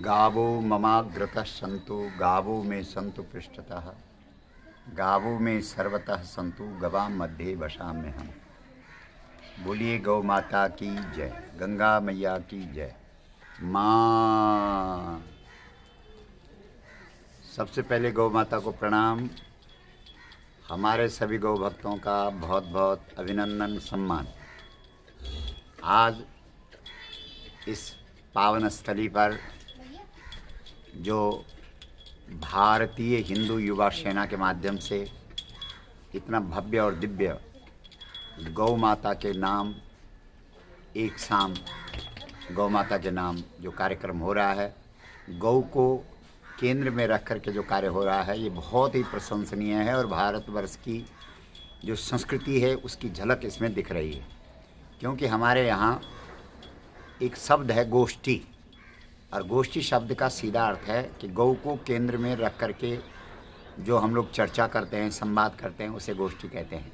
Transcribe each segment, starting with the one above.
गावो ममाग्रतः सन्तु गावो मे सन्तु पृष्ठतः गावो में सर्वतः सन्तु गवां मध्ये वसाम्यहम्। बोलिए गौ माता की जय, गंगा मैया की जय। माँ, सबसे पहले गौ माता को प्रणाम। हमारे सभी गौ भक्तों का बहुत बहुत अभिनंदन सम्मान। आज इस पावन स्थली पर जो भारतीय हिंदू युवा सेना के माध्यम से इतना भव्य और दिव्य गौ माता के नाम एक शाम गौ माता के नाम जो कार्यक्रम हो रहा है, गौ को केंद्र में रख कर के जो कार्य हो रहा है, ये बहुत ही प्रशंसनीय है और भारतवर्ष की जो संस्कृति है उसकी झलक इसमें दिख रही है। क्योंकि हमारे यहाँ एक शब्द है गोष्ठी, और गोष्ठी शब्द का सीधा अर्थ है कि गौ को केंद्र में रख कर के जो हम लोग चर्चा करते हैं, संवाद करते हैं, उसे गोष्ठी कहते हैं।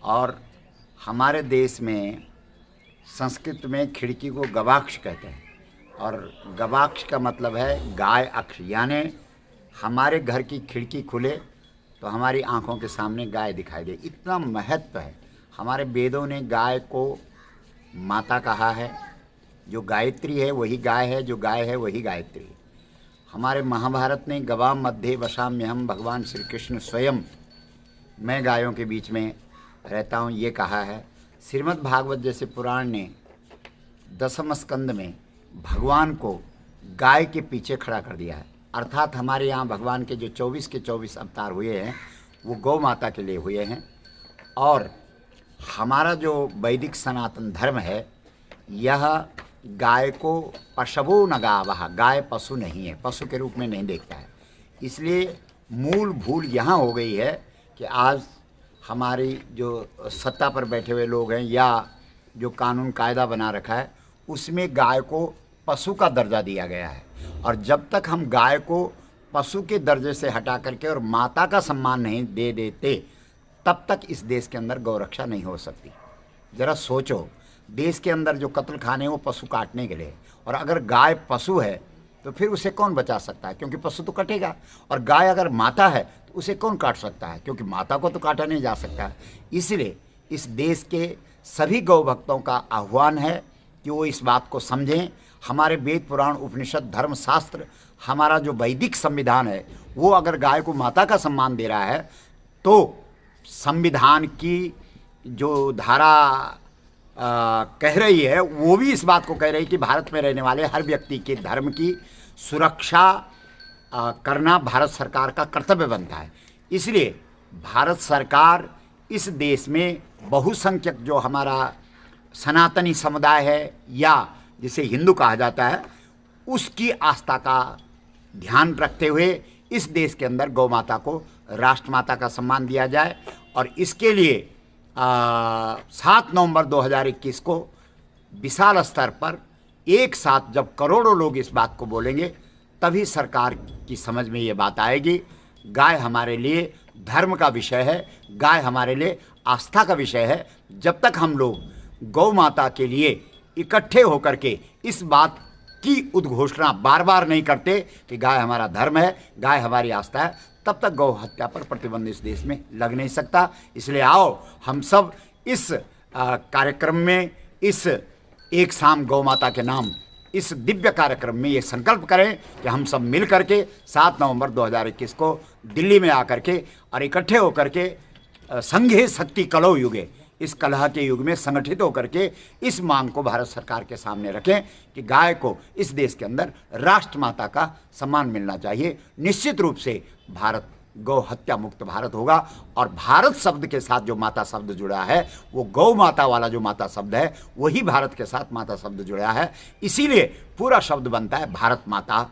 और हमारे देश में संस्कृत में खिड़की को गवाक्ष कहते हैं, और गवाक्ष का मतलब है गाय अक्ष, यानी हमारे घर की खिड़की खुले तो हमारी आँखों के सामने गाय दिखाई दे। इतना महत्व है। हमारे वेदों ने गाय को माता कहा है। जो गायत्री है वही गाय है, जो गाय है वही गायत्री है। हमारे महाभारत ने गवां मध्ये वसाम्यहम्, भगवान श्री कृष्ण स्वयं मैं गायों के बीच में रहता हूँ ये कहा है। श्रीमद् भागवत जैसे पुराण ने दसम स्कंद में भगवान को गाय के पीछे खड़ा कर दिया है। अर्थात हमारे यहाँ भगवान के जो 24 के 24 अवतार हुए हैं वो गौ माता के लिए हुए हैं। और हमारा जो वैदिक सनातन धर्म है यह गाय को पशवो न गावः, गाय पशु नहीं है, पशु के रूप में नहीं देखता है। इसलिए मूल भूल यहाँ हो गई है कि आज हमारी जो सत्ता पर बैठे हुए लोग हैं या जो कानून कायदा बना रखा है उसमें गाय को पशु का दर्जा दिया गया है। और जब तक हम गाय को पशु के दर्जे से हटा करके और माता का सम्मान नहीं दे देते तब तक इस देश के अंदर गौरक्षा नहीं हो सकती। ज़रा सोचो, देश के अंदर जो कत्ल खाने वो पशु काटने के लिए, और अगर गाय पशु है तो फिर उसे कौन बचा सकता है, क्योंकि पशु तो कटेगा। और गाय अगर माता है तो उसे कौन काट सकता है, क्योंकि माता को तो काटा नहीं जा सकता। इसलिए इस देश के सभी गौ भक्तों का आह्वान है कि वो इस बात को समझें। हमारे वेद पुराण उपनिषद धर्मशास्त्र, हमारा जो वैदिक संविधान है वो अगर गाय को माता का सम्मान दे रहा है तो संविधान की जो धारा कह रही है वो भी इस बात को कह रही है कि भारत में रहने वाले हर व्यक्ति के धर्म की सुरक्षा करना भारत सरकार का कर्तव्य बनता है। इसलिए भारत सरकार इस देश में बहुसंख्यक जो हमारा सनातनी समुदाय है या जिसे हिंदू कहा जाता है उसकी आस्था का ध्यान रखते हुए इस देश के अंदर गौ माता को राष्ट्रमाता का सम्मान दिया जाए। और इसके लिए 7 नवंबर 2021 को विशाल स्तर पर एक साथ जब करोड़ों लोग इस बात को बोलेंगे तभी सरकार की समझ में ये बात आएगी। गाय हमारे लिए धर्म का विषय है, गाय हमारे लिए आस्था का विषय है। जब तक हम लोग गौ माता के लिए इकट्ठे होकर के इस बात की उद्घोषणा बार बार नहीं करते कि गाय हमारा धर्म है, गाय हमारी आस्था है, तब तक गौ हत्या पर प्रतिबंध इस देश में लग नहीं सकता। इसलिए आओ हम सब इस कार्यक्रम में, इस एक शाम गौ माता के नाम इस दिव्य कार्यक्रम में ये संकल्प करें कि हम सब मिल करके 7 नवंबर 2021 को दिल्ली में आकर के और इकट्ठे होकर के संघे शक्ति कलौ युगे, इस कलह के युग में संगठित होकर के इस मांग को भारत सरकार के सामने रखें कि गाय को इस देश के अंदर राष्ट्रमाता का सम्मान मिलना चाहिए। निश्चित रूप से भारत गौ हत्या मुक्त भारत होगा। और भारत शब्द के साथ जो माता शब्द जुड़ा है वो गौ माता वाला जो माता शब्द है वही भारत के साथ माता शब्द जुड़ा है। इसीलिए पूरा शब्द बनता है भारत माता।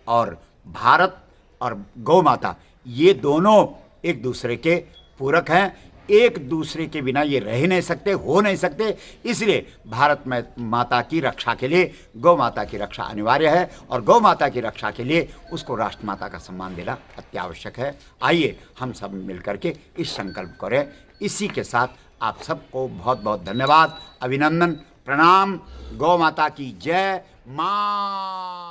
और भारत और गौ माता ये दोनों एक दूसरे के पूरक हैं, एक दूसरे के बिना ये रह नहीं सकते, हो नहीं सकते। इसलिए भारत में माता की रक्षा के लिए गौ माता की रक्षा अनिवार्य है और गौ माता की रक्षा के लिए उसको राष्ट्रमाता का सम्मान देना अत्यावश्यक है। आइए हम सब मिलकर के इस संकल्प करें। इसी के साथ आप सबको बहुत बहुत धन्यवाद, अभिनंदन, प्रणाम। गौ माता की जय। माँ।